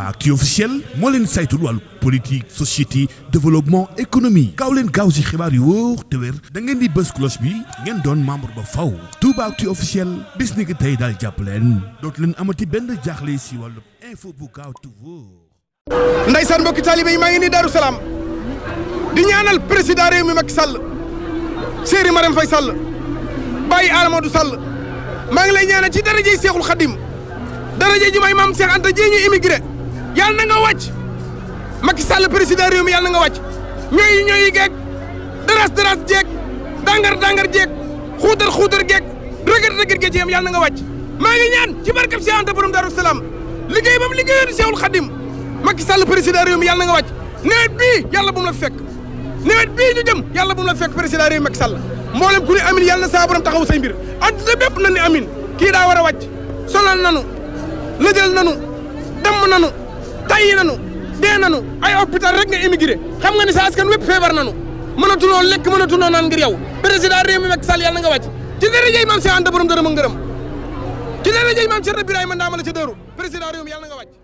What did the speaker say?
Toubaactu officiel moo leen saytul wàllu politique société développement économie gaaw leen gaaw si xibaar yu wóor te wér da ngeen di bës cloche bi ngeen doon membre ba faw Toubaactu officiel bis ni ki tey daal jàpp leen dootu leen amati benn jaaxle si wàllu info bu gaaw te wóor. Ndeysaan mbokki taalibe yi maa ngi nii Daaru Salaam di ñaanal président réew mi Macky Sall Serigne Marème Faye Sall Baye Amadou Sall maa ngi lay ñaanal ci darajey Seexul Xadim darajey ju may maam Cheikh Anta Dieng ñu immigré yàlla na nga wàcc Macky Sall président réew mi yàlla na nga wàcc ñooyi geeg daras jeeg dangar jeeg xuutar geeg rëgër geeg ci yam yàlla na nga wàcc maa ngi ñaan ci barkab Cheikh Anta borom Daaru Salaam liggéey ba mu liggéeyoon Seexul Xadim Macky Sall président réew mi yàlla na nga wàcc nawet bii yàlla bu mu la fekk nawet bii ñu jëm yàlla bu mu la fekk président réew mi Macky Sall mboolem ku ne amin yàlla na saa borom taxaw say mbir adduna bépp na ni amin kii daa war a wàcc sonal nanu lëjal nanu damm nanu tayyi nanu dee nanu ay hôpital rek nga émigré xam nga ni sa askan wépp feebar nanu mënatunoo lekk mënatunoo naan ngir yow président réew mi Macky Sall yàlla na nga wàcc ci dërëjey maam Cheikh Anta borom dërëm ak ngërëm ci dërëjey maam Cheikh Birahima Ndamala ci dëru président réew mi yàlla na nga wàcc